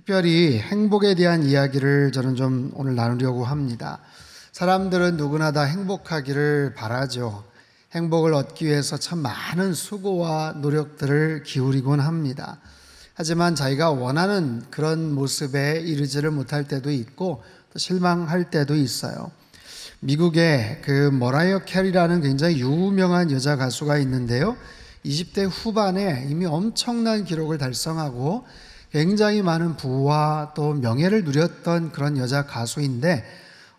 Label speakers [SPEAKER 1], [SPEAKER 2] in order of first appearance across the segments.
[SPEAKER 1] 특별히 행복에 대한 이야기를 저는 좀 오늘 나누려고 합니다. 사람들은 누구나 다 행복하기를 바라죠. 행복을 얻기 위해서 참 많은 수고와 노력들을 기울이곤 합니다. 하지만 자기가 원하는 그런 모습에 이르지를 못할 때도 있고 또 실망할 때도 있어요. 미국에 그 머라이어 캐리라는 굉장히 유명한 여자 가수가 있는데요. 20대 후반에 이미 엄청난 기록을 달성하고 굉장히 많은 부와 또 명예를 누렸던 그런 여자 가수인데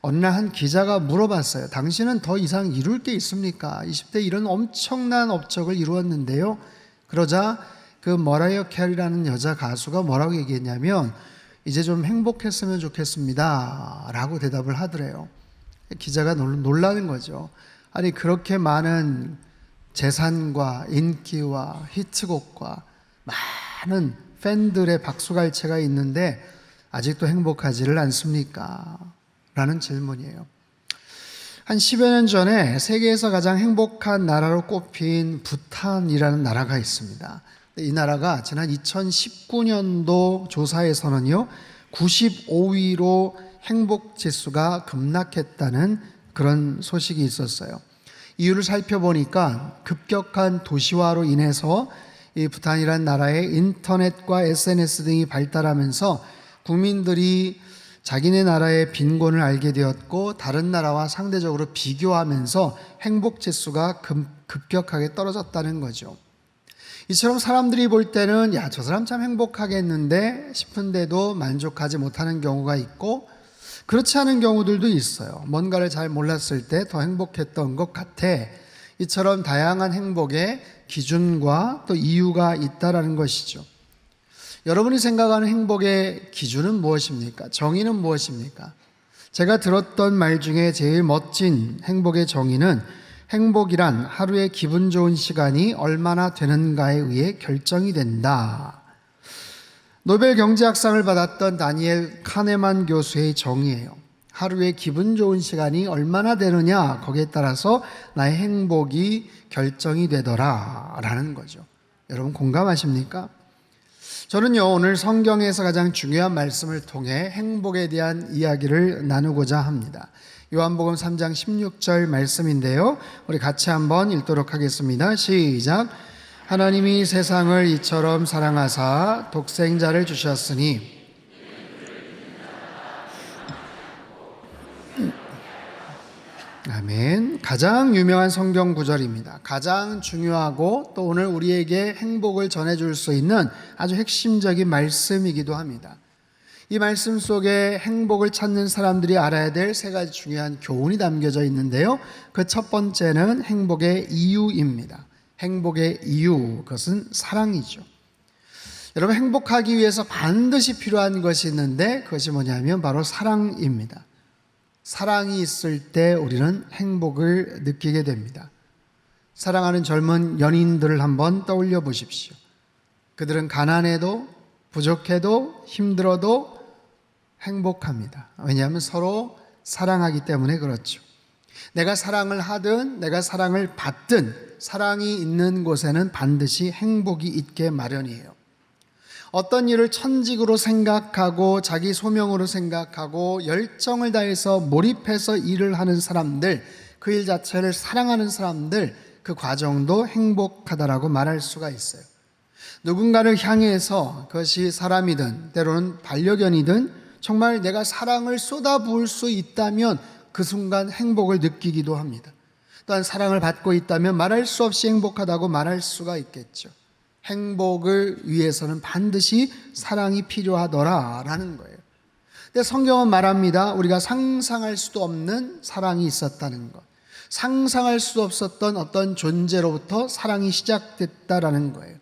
[SPEAKER 1] 어느 날 한 기자가 물어봤어요. 당신은 더 이상 이룰 게 있습니까? 20대 이런 엄청난 업적을 이루었는데요. 그러자 그 머라이어 캐리라는 여자 가수가 뭐라고 얘기했냐면 이제 좀 행복했으면 좋겠습니다 라고 대답을 하더래요. 기자가 놀라는 거죠. 아니 그렇게 많은 재산과 인기와 히트곡과 많은 팬들의 박수갈채가 있는데 아직도 행복하지를 않습니까? 라는 질문이에요. 한 10여 년 전에 세계에서 가장 행복한 나라로 꼽힌 부탄이라는 나라가 있습니다. 이 나라가 지난 2019년도 조사에서는요 95위로 행복 지수가 급락했다는 그런 소식이 있었어요. 이유를 살펴보니까 급격한 도시화로 인해서 이 부탄이라는 나라의 인터넷과 SNS 등이 발달하면서 국민들이 자기네 나라의 빈곤을 알게 되었고 다른 나라와 상대적으로 비교하면서 행복 지수가 급격하게 떨어졌다는 거죠. 이처럼 사람들이 볼 때는 야, 저 사람 참 행복하겠는데 싶은데도 만족하지 못하는 경우가 있고 그렇지 않은 경우들도 있어요. 뭔가를 잘 몰랐을 때 더 행복했던 것 같아. 이처럼 다양한 행복의 기준과 또 이유가 있다라는 것이죠. 여러분이 생각하는 행복의 기준은 무엇입니까? 정의는 무엇입니까? 제가 들었던 말 중에 제일 멋진 행복의 정의는 행복이란 하루의 기분 좋은 시간이 얼마나 되는가에 의해 결정이 된다. 노벨 경제학상을 받았던 다니엘 카네만 교수의 정의예요. 하루의 기분 좋은 시간이 얼마나 되느냐 거기에 따라서 나의 행복이 결정이 되더라 라는 거죠. 여러분 공감하십니까? 저는요 오늘 성경에서 가장 중요한 말씀을 통해 행복에 대한 이야기를 나누고자 합니다. 요한복음 3장 16절 말씀인데요. 우리 같이 한번 읽도록 하겠습니다. 시작. 하나님이 세상을 이처럼 사랑하사 독생자를 주셨으니 아멘. 가장 유명한 성경 구절입니다. 가장 중요하고 또 오늘 우리에게 행복을 전해줄 수 있는 아주 핵심적인 말씀이기도 합니다. 이 말씀 속에 행복을 찾는 사람들이 알아야 될 세 가지 중요한 교훈이 담겨져 있는데요. 그 첫 번째는 행복의 이유입니다. 행복의 이유, 그것은 사랑이죠. 여러분 행복하기 위해서 반드시 필요한 것이 있는데 그것이 뭐냐면 바로 사랑입니다. 사랑이 있을 때 우리는 행복을 느끼게 됩니다. 사랑하는 젊은 연인들을 한번 떠올려 보십시오. 그들은 가난해도 부족해도 힘들어도 행복합니다. 왜냐하면 서로 사랑하기 때문에 그렇죠. 내가 사랑을 하든 내가 사랑을 받든 사랑이 있는 곳에는 반드시 행복이 있게 마련이에요. 어떤 일을 천직으로 생각하고 자기 소명으로 생각하고 열정을 다해서 몰입해서 일을 하는 사람들, 그 일 자체를 사랑하는 사람들, 그 과정도 행복하다라고 말할 수가 있어요. 누군가를 향해서 그것이 사람이든 때로는 반려견이든 정말 내가 사랑을 쏟아부을 수 있다면 그 순간 행복을 느끼기도 합니다. 또한 사랑을 받고 있다면 말할 수 없이 행복하다고 말할 수가 있겠죠. 행복을 위해서는 반드시 사랑이 필요하더라라는 거예요. 근데 성경은 말합니다. 우리가 상상할 수도 없는 사랑이 있었다는 것. 상상할 수 없었던 어떤 존재로부터 사랑이 시작됐다라는 거예요.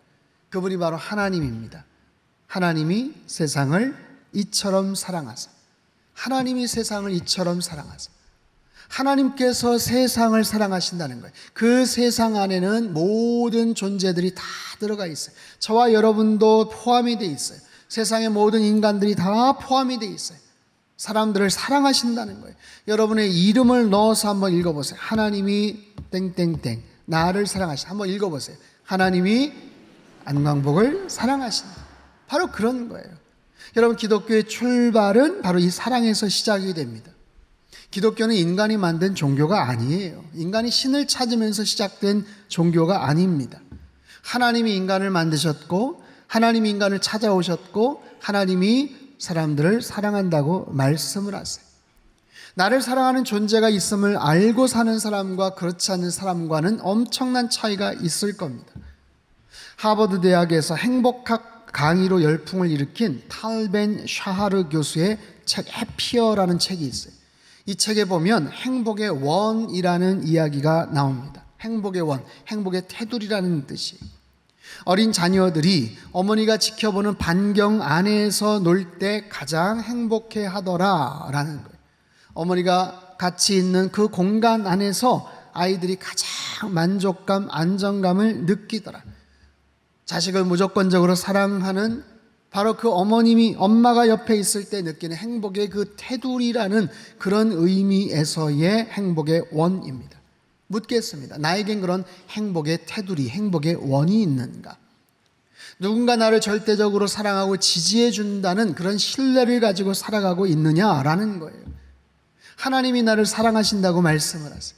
[SPEAKER 1] 그분이 바로 하나님입니다. 하나님이 세상을 이처럼 사랑하사. 하나님이 세상을 이처럼 사랑하사. 하나님께서 세상을 사랑하신다는 거예요. 그 세상 안에는 모든 존재들이 다 들어가 있어요. 저와 여러분도 포함이 되어 있어요. 세상의 모든 인간들이 다 포함이 되어 있어요. 사람들을 사랑하신다는 거예요. 여러분의 이름을 넣어서 한번 읽어보세요. 하나님이 땡땡땡 나를 사랑하신다. 한번 읽어보세요. 하나님이 안광복을 사랑하신다. 바로 그런 거예요. 여러분, 기독교의 출발은 바로 이 사랑에서 시작이 됩니다. 기독교는 인간이 만든 종교가 아니에요. 인간이 신을 찾으면서 시작된 종교가 아닙니다. 하나님이 인간을 만드셨고, 하나님이 인간을 찾아오셨고, 하나님이 사람들을 사랑한다고 말씀을 하세요. 나를 사랑하는 존재가 있음을 알고 사는 사람과 그렇지 않은 사람과는 엄청난 차이가 있을 겁니다. 하버드 대학에서 행복학 강의로 열풍을 일으킨 탈벤 샤하르 교수의 책 해피어라는 책이 있어요. 이 책에 보면 행복의 원이라는 이야기가 나옵니다. 행복의 원, 행복의 테두리라는 뜻이에요. 어린 자녀들이 어머니가 지켜보는 반경 안에서 놀 때 가장 행복해 하더라라는 거예요. 어머니가 같이 있는 그 공간 안에서 아이들이 가장 만족감, 안정감을 느끼더라. 자식을 무조건적으로 사랑하는 바로 그 엄마가 옆에 있을 때 느끼는 행복의 그 테두리라는 그런 의미에서의 행복의 원입니다. 묻겠습니다. 나에겐 그런 행복의 테두리, 행복의 원이 있는가? 누군가 나를 절대적으로 사랑하고 지지해 준다는 그런 신뢰를 가지고 살아가고 있느냐라는 거예요. 하나님이 나를 사랑하신다고 말씀을 하세요.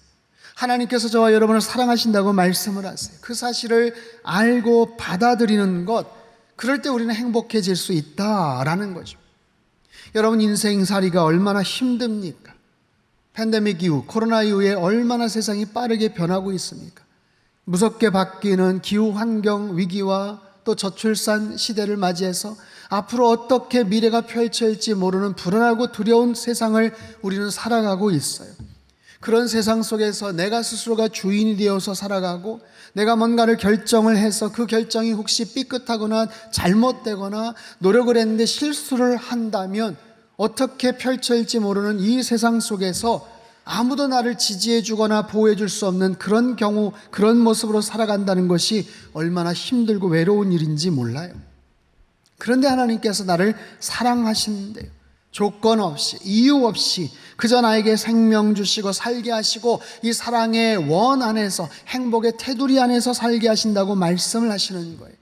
[SPEAKER 1] 하나님께서 저와 여러분을 사랑하신다고 말씀을 하세요. 그 사실을 알고 받아들이는 것, 그럴 때 우리는 행복해질 수 있다라는 거죠. 여러분, 인생살이가 얼마나 힘듭니까? 팬데믹 이후, 코로나 이후에 얼마나 세상이 빠르게 변하고 있습니까? 무섭게 바뀌는 기후 환경 위기와 또 저출산 시대를 맞이해서 앞으로 어떻게 미래가 펼쳐질지 모르는 불안하고 두려운 세상을 우리는 살아가고 있어요. 그런 세상 속에서 내가 스스로가 주인이 되어서 살아가고, 내가 뭔가를 결정을 해서 그 결정이 혹시 삐끗하거나 잘못되거나 노력을 했는데 실수를 한다면 어떻게 펼쳐질지 모르는 이 세상 속에서 아무도 나를 지지해 주거나 보호해 줄 수 없는 그런 경우, 그런 모습으로 살아간다는 것이 얼마나 힘들고 외로운 일인지 몰라요. 그런데 하나님께서 나를 사랑하시는데요, 조건 없이, 이유 없이 그저 나에게 생명 주시고 살게 하시고 이 사랑의 원 안에서, 행복의 테두리 안에서 살게 하신다고 말씀을 하시는 거예요.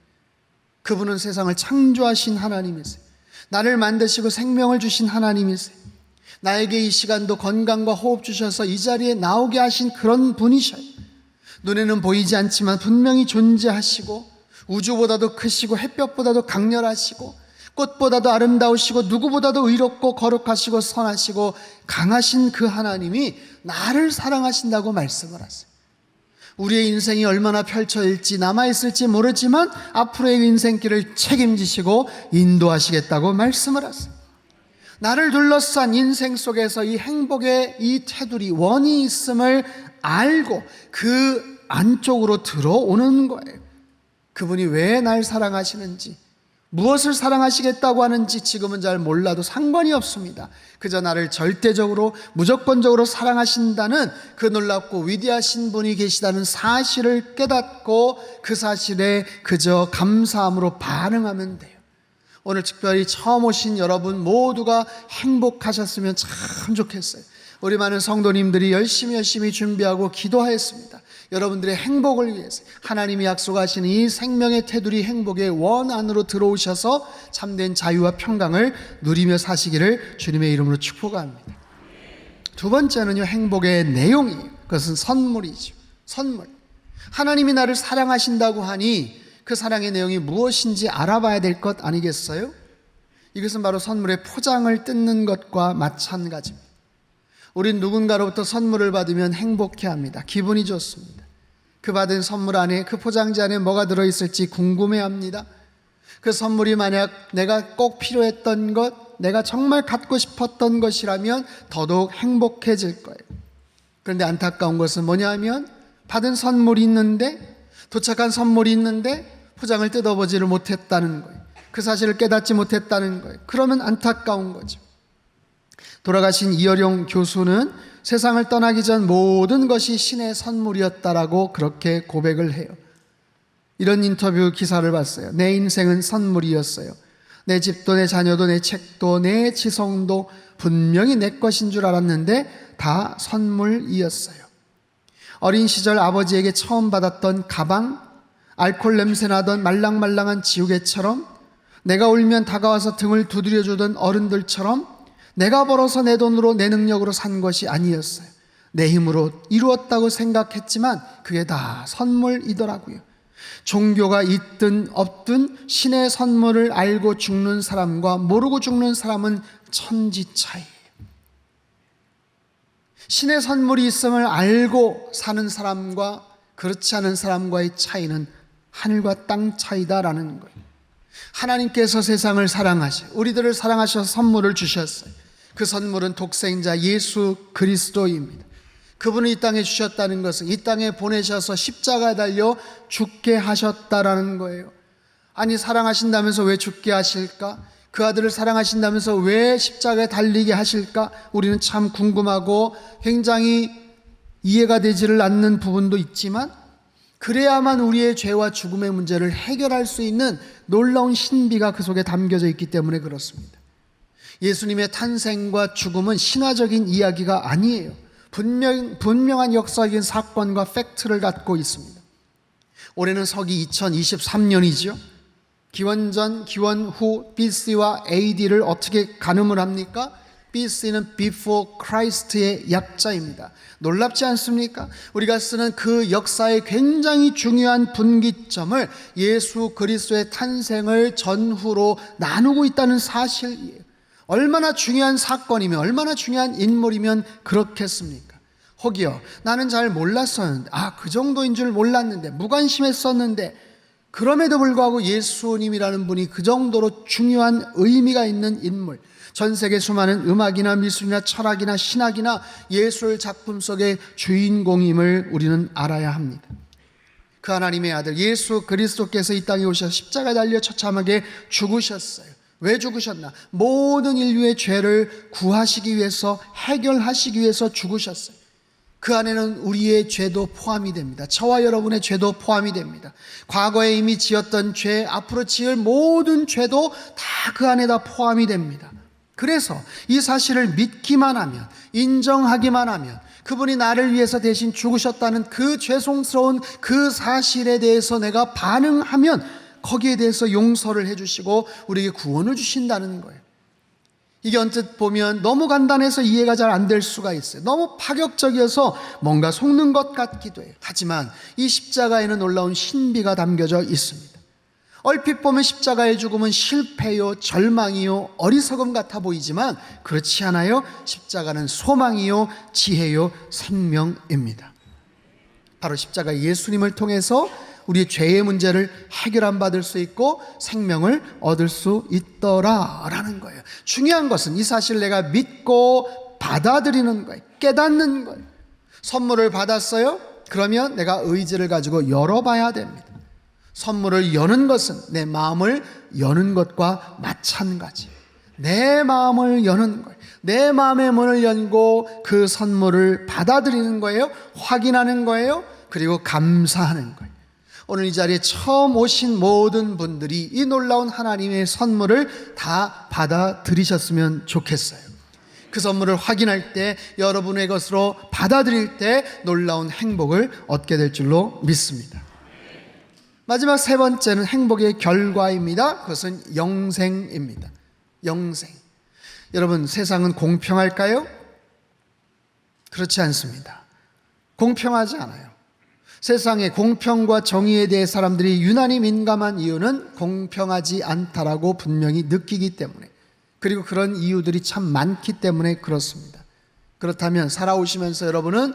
[SPEAKER 1] 그분은 세상을 창조하신 하나님이세요. 나를 만드시고 생명을 주신 하나님이세요. 나에게 이 시간도 건강과 호흡 주셔서 이 자리에 나오게 하신 그런 분이셔요. 눈에는 보이지 않지만 분명히 존재하시고, 우주보다도 크시고 햇볕보다도 강렬하시고 꽃보다도 아름다우시고 누구보다도 의롭고 거룩하시고 선하시고 강하신 그 하나님이 나를 사랑하신다고 말씀을 하세요. 우리의 인생이 얼마나 펼쳐질지 남아있을지 모르지만 앞으로의 인생길을 책임지시고 인도하시겠다고 말씀을 하세요. 나를 둘러싼 인생 속에서 이 행복의 이 테두리, 원이 있음을 알고 그 안쪽으로 들어오는 거예요. 그분이 왜 날 사랑하시는지, 무엇을 사랑하시겠다고 하는지 지금은 잘 몰라도 상관이 없습니다. 그저 나를 절대적으로, 무조건적으로 사랑하신다는 그 놀랍고 위대하신 분이 계시다는 사실을 깨닫고 그 사실에 그저 감사함으로 반응하면 돼요. 오늘 특별히 처음 오신 여러분 모두가 행복하셨으면 참 좋겠어요. 우리 많은 성도님들이 열심히 준비하고 기도하였습니다. 여러분들의 행복을 위해서 하나님이 약속하시는 이 생명의 테두리, 행복의 원 안으로 들어오셔서 참된 자유와 평강을 누리며 사시기를 주님의 이름으로 축복합니다. 두 번째는요, 행복의 내용이에요. 그것은 선물이죠. 선물. 하나님이 나를 사랑하신다고 하니 그 사랑의 내용이 무엇인지 알아봐야 될 것 아니겠어요? 이것은 바로 선물의 포장을 뜯는 것과 마찬가지입니다. 우린 누군가로부터 선물을 받으면 행복해합니다. 기분이 좋습니다. 그 받은 선물 안에, 그 포장지 안에 뭐가 들어있을지 궁금해합니다. 그 선물이 만약 내가 꼭 필요했던 것, 내가 정말 갖고 싶었던 것이라면 더더욱 행복해질 거예요. 그런데 안타까운 것은 뭐냐면 받은 선물이 있는데, 도착한 선물이 있는데 포장을 뜯어보지를 못했다는 거예요. 그 사실을 깨닫지 못했다는 거예요. 그러면 안타까운 거죠. 돌아가신 이어룡 교수는 세상을 떠나기 전 모든 것이 신의 선물이었다라고 그렇게 고백을 해요. 이런 인터뷰 기사를 봤어요. 내 인생은 선물이었어요. 내 집도 내 자녀도 내 책도 내 지성도 분명히 내 것인 줄 알았는데 다 선물이었어요. 어린 시절 아버지에게 처음 받았던 가방, 알코올 냄새 나던 말랑말랑한 지우개처럼 내가 울면 다가와서 등을 두드려주던 어른들처럼 내가 벌어서 내 돈으로 내 능력으로 산 것이 아니었어요. 내 힘으로 이루었다고 생각했지만 그게 다 선물이더라고요. 종교가 있든 없든 신의 선물을 알고 죽는 사람과 모르고 죽는 사람은 천지 차이예요. 신의 선물이 있음을 알고 사는 사람과 그렇지 않은 사람과의 차이는 하늘과 땅 차이다라는 거예요. 하나님께서 세상을 사랑하시고 우리들을 사랑하셔서 선물을 주셨어요. 그 선물은 독생자 예수 그리스도입니다. 그분을 이 땅에 주셨다는 것은 이 땅에 보내셔서 십자가에 달려 죽게 하셨다라는 거예요. 아니, 사랑하신다면서 왜 죽게 하실까? 그 아들을 사랑하신다면서 왜 십자가에 달리게 하실까? 우리는 참 궁금하고 굉장히 이해가 되지를 않는 부분도 있지만, 그래야만 우리의 죄와 죽음의 문제를 해결할 수 있는 놀라운 신비가 그 속에 담겨져 있기 때문에 그렇습니다. 예수님의 탄생과 죽음은 신화적인 이야기가 아니에요. 분명한 역사적인 사건과 팩트를 갖고 있습니다. 올해는 서기 2023년이죠. 기원전, 기원후 BC와 AD를 어떻게 가늠을 합니까? BC는 Before Christ의 약자입니다. 놀랍지 않습니까? 우리가 쓰는 그 역사의 굉장히 중요한 분기점을 예수 그리스도의 탄생을 전후로 나누고 있다는 사실이에요. 얼마나 중요한 사건이면, 얼마나 중요한 인물이면 그렇겠습니까? 혹여 나는 잘 몰랐었는데, 그 정도인 줄 몰랐는데, 무관심했었는데, 그럼에도 불구하고 예수님이라는 분이 그 정도로 중요한 의미가 있는 인물, 전 세계 수많은 음악이나 미술이나 철학이나 신학이나 예술 작품 속의 주인공임을 우리는 알아야 합니다. 그 하나님의 아들 예수 그리스도께서 이 땅에 오셔서 십자가에 달려 처참하게 죽으셨어요. 왜 죽으셨나? 모든 인류의 죄를 구하시기 위해서, 해결하시기 위해서 죽으셨어요. 그 안에는 우리의 죄도 포함이 됩니다. 저와 여러분의 죄도 포함이 됩니다. 과거에 이미 지었던 죄, 앞으로 지을 모든 죄도 다 그 안에다 포함이 됩니다. 그래서 이 사실을 믿기만 하면, 인정하기만 하면, 그분이 나를 위해서 대신 죽으셨다는 그 죄송스러운 그 사실에 대해서 내가 반응하면 거기에 대해서 용서를 해주시고 우리에게 구원을 주신다는 거예요. 이게 언뜻 보면 너무 간단해서 이해가 잘 안 될 수가 있어요. 너무 파격적이어서 뭔가 속는 것 같기도 해요. 하지만 이 십자가에는 놀라운 신비가 담겨져 있습니다. 얼핏 보면 십자가의 죽음은 실패요, 절망이요, 어리석음 같아 보이지만 그렇지 않아요. 십자가는 소망이요, 지혜요, 생명입니다. 바로 십자가 예수님을 통해서 우리의 죄의 문제를 해결함 받을 수 있고 생명을 얻을 수 있더라라는 거예요. 중요한 것은 이 사실을 내가 믿고 받아들이는 거예요. 깨닫는 거예요. 선물을 받았어요? 그러면 내가 의지를 가지고 열어봐야 됩니다. 선물을 여는 것은 내 마음을 여는 것과 마찬가지. 내 마음을 여는 거예요. 내 마음의 문을 열고 그 선물을 받아들이는 거예요. 확인하는 거예요. 그리고 감사하는 거예요. 오늘 이 자리에 처음 오신 모든 분들이 이 놀라운 하나님의 선물을 다 받아들이셨으면 좋겠어요. 그 선물을 확인할 때, 여러분의 것으로 받아들일 때 놀라운 행복을 얻게 될 줄로 믿습니다. 마지막 세 번째는 행복의 결과입니다. 그것은 영생입니다. 영생. 여러분, 세상은 공평할까요? 그렇지 않습니다. 공평하지 않아요. 세상에 공평과 정의에 대해 사람들이 유난히 민감한 이유는 공평하지 않다라고 분명히 느끼기 때문에, 그리고 그런 이유들이 참 많기 때문에 그렇습니다. 그렇다면 살아오시면서 여러분은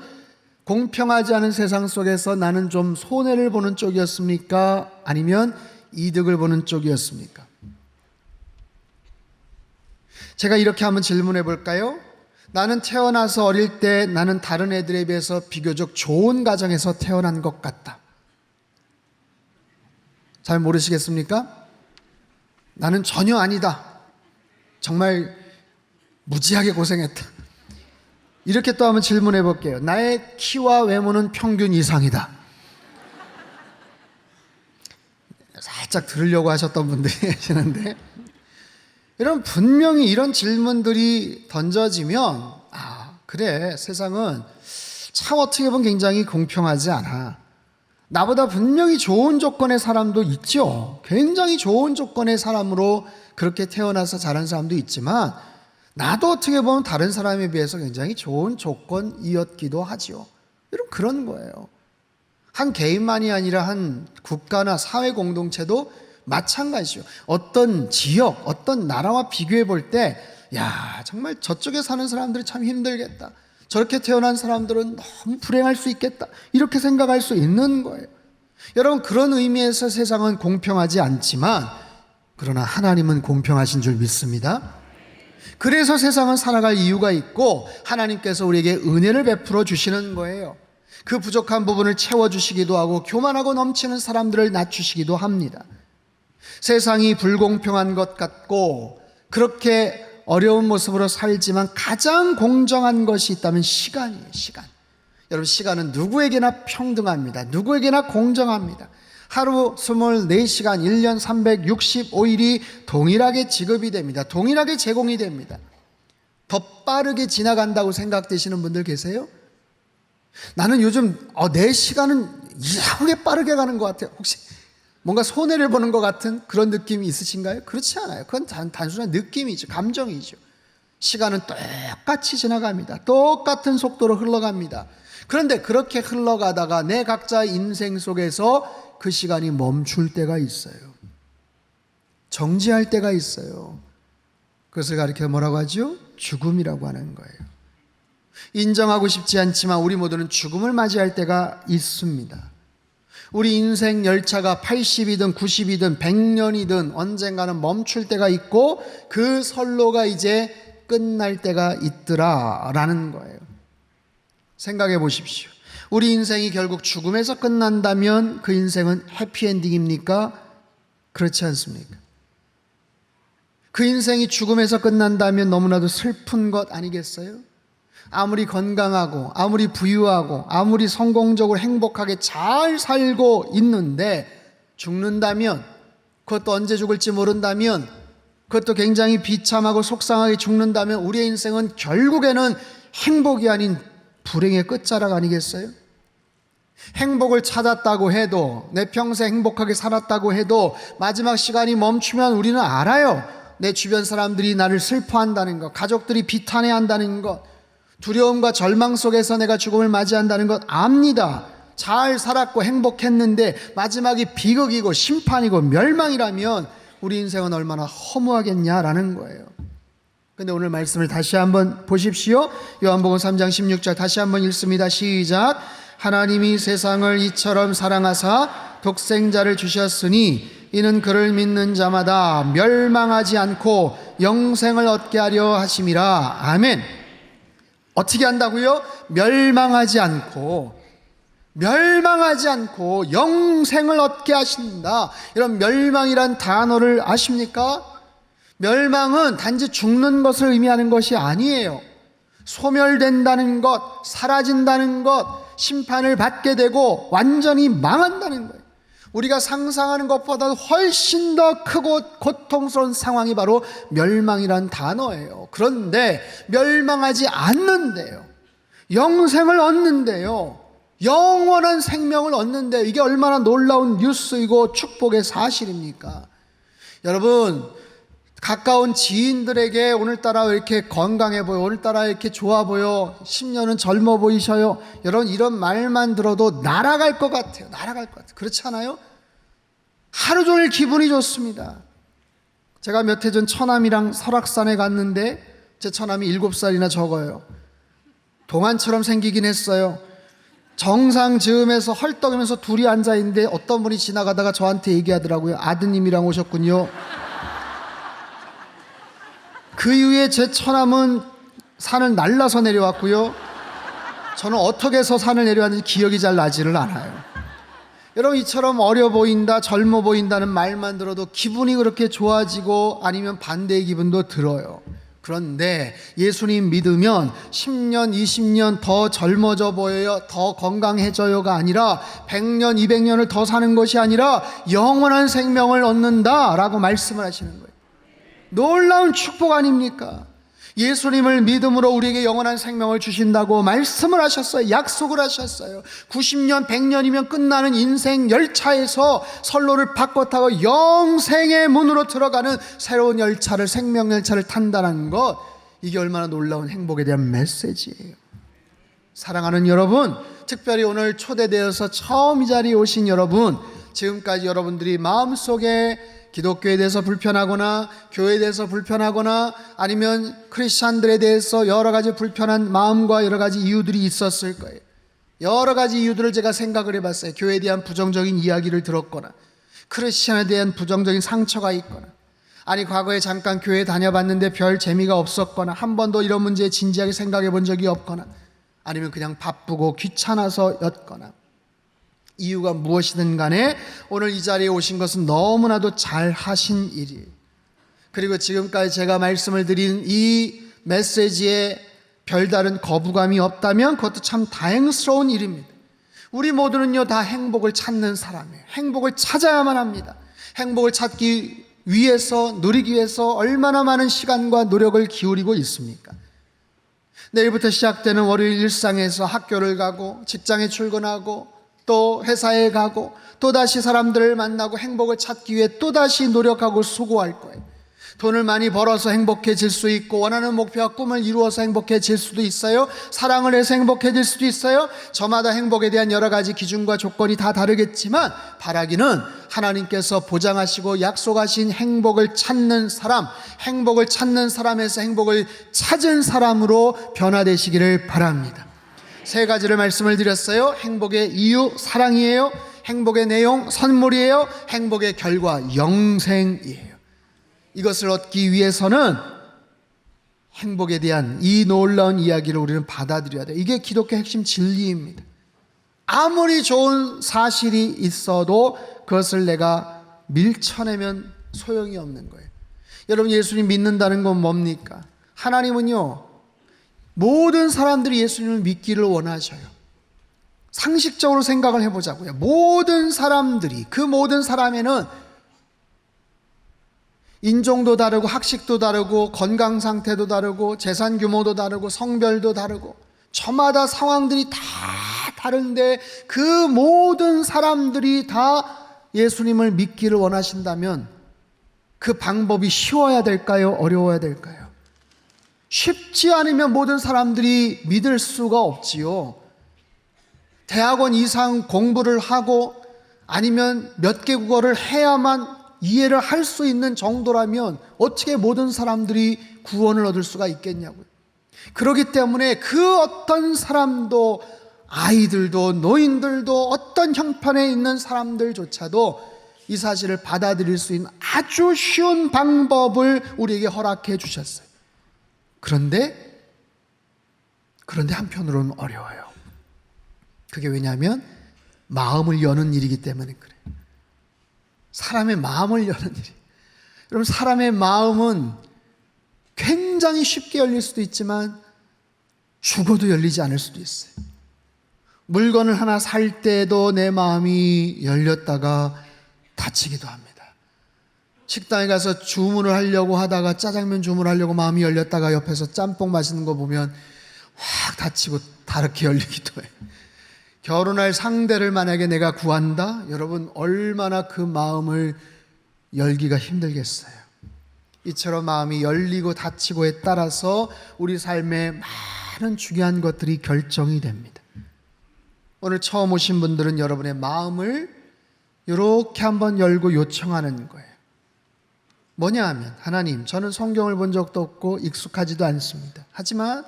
[SPEAKER 1] 공평하지 않은 세상 속에서 나는 좀 손해를 보는 쪽이었습니까? 아니면 이득을 보는 쪽이었습니까? 제가 이렇게 한번 질문해 볼까요? 나는 태어나서 어릴 때 나는 다른 애들에 비해서 비교적 좋은 가정에서 태어난 것 같다. 잘 모르시겠습니까? 나는 전혀 아니다. 정말 무지하게 고생했다. 이렇게 또 한번 질문해 볼게요. 나의 키와 외모는 평균 이상이다. 살짝 들으려고 하셨던 분들이 계시는데, 여러분, 분명히 이런 질문들이 던져지면 그래, 세상은 참 어떻게 보면 굉장히 공평하지 않아. 나보다 분명히 좋은 조건의 사람도 있죠. 굉장히 좋은 조건의 사람으로 그렇게 태어나서 자란 사람도 있지만 나도 어떻게 보면 다른 사람에 비해서 굉장히 좋은 조건이었기도 하죠. 여러분, 그런 거예요. 한 개인만이 아니라 한 국가나 사회 공동체도 마찬가지죠. 어떤 지역, 어떤 나라와 비교해 볼 때, 야, 정말 저쪽에 사는 사람들이 참 힘들겠다. 저렇게 태어난 사람들은 너무 불행할 수 있겠다. 이렇게 생각할 수 있는 거예요. 여러분, 그런 의미에서 세상은 공평하지 않지만, 그러나 하나님은 공평하신 줄 믿습니다. 그래서 세상은 살아갈 이유가 있고, 하나님께서 우리에게 은혜를 베풀어 주시는 거예요. 그 부족한 부분을 채워주시기도 하고 교만하고 넘치는 사람들을 낮추시기도 합니다. 세상이 불공평한 것 같고 그렇게 어려운 모습으로 살지만 가장 공정한 것이 있다면 시간이에요. 시간. 여러분, 시간은 누구에게나 평등합니다. 누구에게나 공정합니다. 하루 24시간 1년 365일이 동일하게 지급이 됩니다. 동일하게 제공이 됩니다. 더 빠르게 지나간다고 생각되시는 분들 계세요? 나는 요즘 내 시간은 이상하게 빠르게 가는 것 같아요. 혹시 뭔가 손해를 보는 것 같은 그런 느낌이 있으신가요? 그렇지 않아요. 그건 단순한 느낌이죠. 감정이죠. 시간은 똑같이 지나갑니다. 똑같은 속도로 흘러갑니다. 그런데 그렇게 흘러가다가 내 각자의 인생 속에서 그 시간이 멈출 때가 있어요. 정지할 때가 있어요. 그것을 가리켜 뭐라고 하죠? 죽음이라고 하는 거예요. 인정하고 싶지 않지만 우리 모두는 죽음을 맞이할 때가 있습니다. 우리 인생 열차가 80이든 90이든 100년이든 언젠가는 멈출 때가 있고 그 선로가 이제 끝날 때가 있더라라는 거예요. 생각해 보십시오. 우리 인생이 결국 죽음에서 끝난다면 그 인생은 해피엔딩입니까? 그렇지 않습니까? 그 인생이 죽음에서 끝난다면 너무나도 슬픈 것 아니겠어요? 아무리 건강하고 아무리 부유하고 아무리 성공적으로 행복하게 잘 살고 있는데 죽는다면, 그것도 언제 죽을지 모른다면, 그것도 굉장히 비참하고 속상하게 죽는다면 우리의 인생은 결국에는 행복이 아닌 불행의 끝자락 아니겠어요? 행복을 찾았다고 해도, 내 평생 행복하게 살았다고 해도 마지막 시간이 멈추면 우리는 알아요. 내 주변 사람들이 나를 슬퍼한다는 것, 가족들이 비탄해한다는 것, 두려움과 절망 속에서 내가 죽음을 맞이한다는 것 압니다. 잘 살았고 행복했는데 마지막이 비극이고 심판이고 멸망이라면 우리 인생은 얼마나 허무하겠냐라는 거예요. 근데 오늘 말씀을 다시 한번 보십시오. 요한복음 3장 16절 다시 한번 읽습니다. 시작. 하나님이 세상을 이처럼 사랑하사 독생자를 주셨으니 이는 그를 믿는 자마다 멸망하지 않고 영생을 얻게 하려 하심이라. 아멘. 어떻게 한다고요? 멸망하지 않고 영생을 얻게 하신다. 이런 멸망이란 단어를 아십니까? 멸망은 단지 죽는 것을 의미하는 것이 아니에요. 소멸된다는 것, 사라진다는 것, 심판을 받게 되고 완전히 망한다는 거예요. 우리가 상상하는 것보다 훨씬 더 크고 고통스러운 상황이 바로 멸망이란 단어예요. 그런데 멸망하지 않는데요, 영생을 얻는데요, 영원한 생명을 얻는데요. 이게 얼마나 놀라운 뉴스이고 축복의 사실입니까? 여러분, 가까운 지인들에게 오늘따라 왜 이렇게 건강해 보여, 오늘따라 이렇게 좋아 보여, 10년은 젊어 보이셔요, 여러분, 이런 말만 들어도 날아갈 것 같아요. 날아갈 것 같아요. 그렇지 않아요? 하루 종일 기분이 좋습니다. 제가 몇 해 전 처남이랑 설악산에 갔는데 제 처남이 7살이나 적어요. 동안처럼 생기긴 했어요. 정상 즈음에서 헐떡이면서 둘이 앉아있는데 어떤 분이 지나가다가 저한테 얘기하더라고요. 아드님이랑 오셨군요. 그 이후에 제 처남은 산을 날라서 내려왔고요, 저는 어떻게 해서 산을 내려왔는지 기억이 잘 나지를 않아요. 여러분, 이처럼 어려 보인다, 젊어 보인다는 말만 들어도 기분이 그렇게 좋아지고 아니면 반대의 기분도 들어요. 그런데 예수님 믿으면 10년, 20년 더 젊어져 보여요, 더 건강해져요가 아니라 100년, 200년을 더 사는 것이 아니라 영원한 생명을 얻는다라고 말씀을 하시는 거예요. 놀라운 축복 아닙니까? 예수님을 믿음으로 우리에게 영원한 생명을 주신다고 말씀을 하셨어요. 약속을 하셨어요. 90년, 100년이면 끝나는 인생 열차에서 선로를 바꿔 타고 영생의 문으로 들어가는 새로운 열차를, 생명 열차를 탄다는 것, 이게 얼마나 놀라운 행복에 대한 메시지예요. 사랑하는 여러분, 특별히 오늘 초대되어서 처음 이 자리에 오신 여러분, 지금까지 여러분들이 마음속에 기독교에 대해서 불편하거나 교회에 대해서 불편하거나 아니면 크리스찬들에 대해서 여러 가지 불편한 마음과 여러 가지 이유들이 있었을 거예요. 여러 가지 이유들을 제가 생각을 해봤어요. 교회에 대한 부정적인 이야기를 들었거나 크리스찬에 대한 부정적인 상처가 있거나, 아니 과거에 잠깐 교회 다녀봤는데 별 재미가 없었거나 한 번도 이런 문제에 진지하게 생각해 본 적이 없거나, 아니면 그냥 바쁘고 귀찮아서였거나, 이유가 무엇이든 간에 오늘 이 자리에 오신 것은 너무나도 잘 하신 일이에요. 그리고 지금까지 제가 말씀을 드린 이 메시지에 별다른 거부감이 없다면 그것도 참 다행스러운 일입니다. 우리 모두는요 다 행복을 찾는 사람이에요. 행복을 찾아야만 합니다. 행복을 찾기 위해서, 누리기 위해서 얼마나 많은 시간과 노력을 기울이고 있습니까? 내일부터 시작되는 월요일 일상에서 학교를 가고 직장에 출근하고 또 회사에 가고 또다시 사람들을 만나고 행복을 찾기 위해 또다시 노력하고 수고할 거예요. 돈을 많이 벌어서 행복해질 수 있고, 원하는 목표와 꿈을 이루어서 행복해질 수도 있어요. 사랑을 해서 행복해질 수도 있어요. 저마다 행복에 대한 여러 가지 기준과 조건이 다 다르겠지만, 바라기는 하나님께서 보장하시고 약속하신 행복을 찾는 사람, 행복을 찾는 사람에서 행복을 찾은 사람으로 변화되시기를 바랍니다. 세 가지를 말씀을 드렸어요. 행복의 이유, 사랑이에요. 행복의 내용, 선물이에요. 행복의 결과, 영생이에요. 이것을 얻기 위해서는 행복에 대한 이 놀라운 이야기를 우리는 받아들여야 돼요. 이게 기독교 핵심 진리입니다. 아무리 좋은 사실이 있어도 그것을 내가 밀쳐내면 소용이 없는 거예요. 여러분, 예수님 믿는다는 건 뭡니까? 하나님은요 모든 사람들이 예수님을 믿기를 원하셔요. 상식적으로 생각을 해보자고요. 모든 사람들이, 그 모든 사람에는 인종도 다르고 학식도 다르고 건강 상태도 다르고 재산 규모도 다르고 성별도 다르고 저마다 상황들이 다 다른데, 그 모든 사람들이 다 예수님을 믿기를 원하신다면 그 방법이 쉬워야 될까요? 어려워야 될까요? 쉽지 않으면 모든 사람들이 믿을 수가 없지요. 대학원 이상 공부를 하고 아니면 몇 개 국어를 해야만 이해를 할 수 있는 정도라면 어떻게 모든 사람들이 구원을 얻을 수가 있겠냐고요. 그렇기 때문에 그 어떤 사람도, 아이들도 노인들도 어떤 형편에 있는 사람들조차도 이 사실을 받아들일 수 있는 아주 쉬운 방법을 우리에게 허락해 주셨어요. 그런데 한편으로는 어려워요. 그게 왜냐하면 마음을 여는 일이기 때문에 그래요. 사람의 마음을 여는 일이. 여러분, 사람의 마음은 굉장히 쉽게 열릴 수도 있지만 죽어도 열리지 않을 수도 있어요. 물건을 하나 살 때도 내 마음이 열렸다가 닫히기도 합니다. 식당에 가서 주문을 하려고 하다가 짜장면 주문하려고 마음이 열렸다가 옆에서 짬뽕 마시는 거 보면 확 닫히고 다르게 열리기도 해요. 결혼할 상대를 만약에 내가 구한다? 여러분, 얼마나 그 마음을 열기가 힘들겠어요. 이처럼 마음이 열리고 닫히고에 따라서 우리 삶에 많은 중요한 것들이 결정이 됩니다. 오늘 처음 오신 분들은 여러분의 마음을 이렇게 한번 열고 요청하는 거예요. 뭐냐 하면, 하나님, 저는 성경을 본 적도 없고 익숙하지도 않습니다. 하지만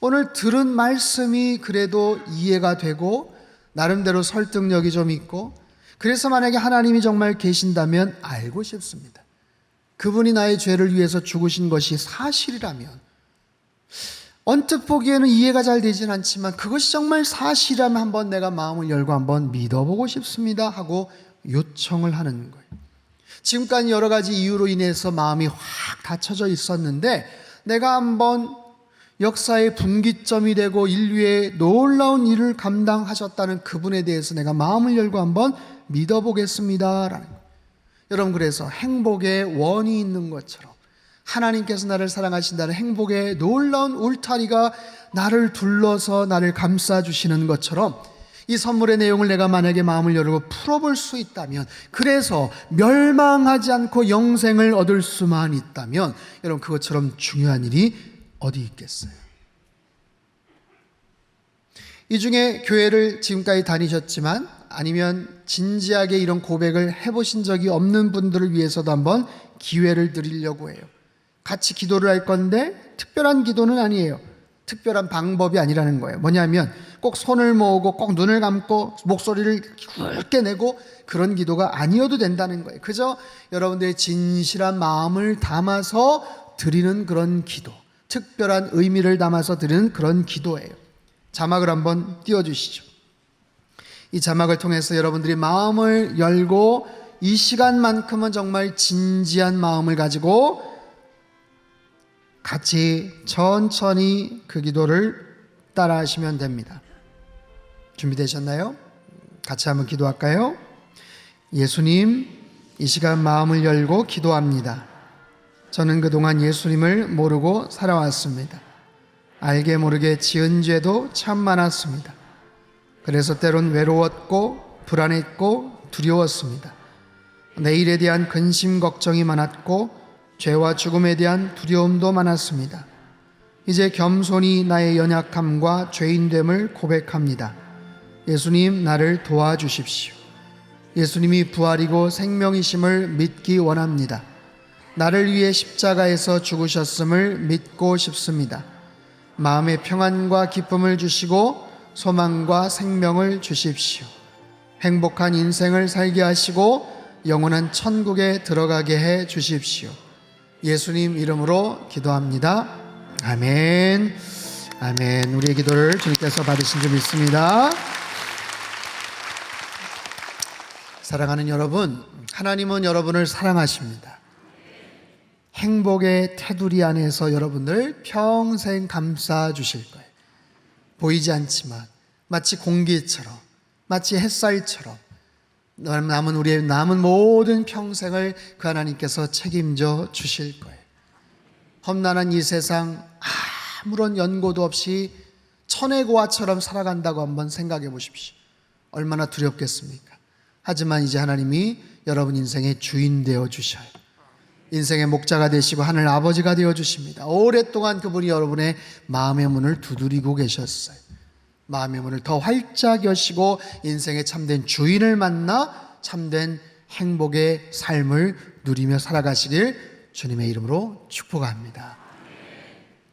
[SPEAKER 1] 오늘 들은 말씀이 그래도 이해가 되고 나름대로 설득력이 좀 있고, 그래서 만약에 하나님이 정말 계신다면 알고 싶습니다. 그분이 나의 죄를 위해서 죽으신 것이 사실이라면, 언뜻 보기에는 이해가 잘 되진 않지만 그것이 정말 사실이라면 한번 내가 마음을 열고 한번 믿어보고 싶습니다 하고 요청을 하는 거예요. 지금까지 여러 가지 이유로 인해서 마음이 확 닫혀져 있었는데, 내가 한번 역사의 분기점이 되고 인류의 놀라운 일을 감당하셨다는 그분에 대해서 내가 마음을 열고 한번 믿어보겠습니다 라는 거예요. 여러분, 그래서 행복의 원이 있는 것처럼 하나님께서 나를 사랑하신다는 행복의 놀라운 울타리가 나를 둘러서 나를 감싸주시는 것처럼 이 선물의 내용을 내가 만약에 마음을 열고 풀어볼 수 있다면, 그래서 멸망하지 않고 영생을 얻을 수만 있다면, 여러분 그것처럼 중요한 일이 어디 있겠어요? 이 중에 교회를 지금까지 다니셨지만 아니면 진지하게 이런 고백을 해보신 적이 없는 분들을 위해서도 한번 기회를 드리려고 해요. 같이 기도를 할 건데 특별한 기도는 아니에요. 특별한 방법이 아니라는 거예요. 뭐냐면 꼭 손을 모으고 꼭 눈을 감고 목소리를 굵게 내고 그런 기도가 아니어도 된다는 거예요. 그저 여러분들의 진실한 마음을 담아서 드리는 그런 기도, 특별한 의미를 담아서 드리는 그런 기도예요. 자막을 한번 띄워주시죠. 이 자막을 통해서 여러분들이 마음을 열고 이 시간만큼은 정말 진지한 마음을 가지고 같이 천천히 그 기도를 따라 하시면 됩니다. 준비되셨나요? 같이 한번 기도할까요? 예수님, 이 시간 마음을 열고 기도합니다. 저는 그동안 예수님을 모르고 살아왔습니다. 알게 모르게 지은 죄도 참 많았습니다. 그래서 때론 외로웠고 불안했고 두려웠습니다. 내일에 대한 근심 걱정이 많았고 죄와 죽음에 대한 두려움도 많았습니다. 이제 겸손히 나의 연약함과 죄인됨을 고백합니다. 예수님, 나를 도와주십시오. 예수님이 부활이고 생명이심을 믿기 원합니다. 나를 위해 십자가에서 죽으셨음을 믿고 싶습니다. 마음의 평안과 기쁨을 주시고 소망과 생명을 주십시오. 행복한 인생을 살게 하시고 영원한 천국에 들어가게 해 주십시오. 예수님 이름으로 기도합니다. 아멘. 아멘. 우리의 기도를 주님께서 받으신 줄 믿습니다. 사랑하는 여러분, 하나님은 여러분을 사랑하십니다. 행복의 테두리 안에서 여러분들 평생 감싸 주실 거예요. 보이지 않지만 마치 공기처럼, 마치 햇살처럼 우리의 남은 모든 평생을 그 하나님께서 책임져 주실 거예요. 험난한 이 세상 아무런 연고도 없이 천의 고아처럼 살아간다고 한번 생각해 보십시오. 얼마나 두렵겠습니까? 하지만 이제 하나님이 여러분 인생의 주인 되어 주셔요. 인생의 목자가 되시고 하늘 아버지가 되어 주십니다. 오랫동안 그분이 여러분의 마음의 문을 두드리고 계셨어요. 마음의 문을 더 활짝 여시고 인생의 참된 주인을 만나 참된 행복의 삶을 누리며 살아가시길 주님의 이름으로 축복합니다.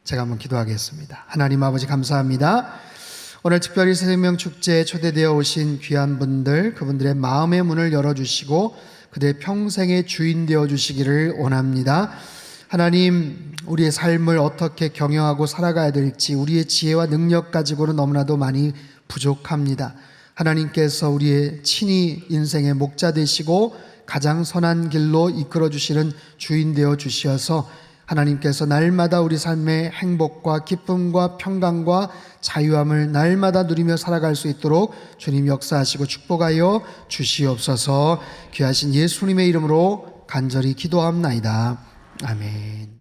[SPEAKER 1] 제가 한번 기도하겠습니다. 하나님 아버지 감사합니다. 오늘 특별히 생명축제에 초대되어 오신 귀한 분들, 그분들의 마음의 문을 열어주시고 그들의 평생의 주인 되어주시기를 원합니다. 하나님, 우리의 삶을 어떻게 경영하고 살아가야 될지 우리의 지혜와 능력 가지고는 너무나도 많이 부족합니다. 하나님께서 우리의 친히 인생의 목자 되시고 가장 선한 길로 이끌어 주시는 주인 되어 주셔서 하나님께서 날마다 우리 삶의 행복과 기쁨과 평강과 자유함을 날마다 누리며 살아갈 수 있도록 주님 역사하시고 축복하여 주시옵소서. 귀하신 예수님의 이름으로 간절히 기도합나이다. 아멘.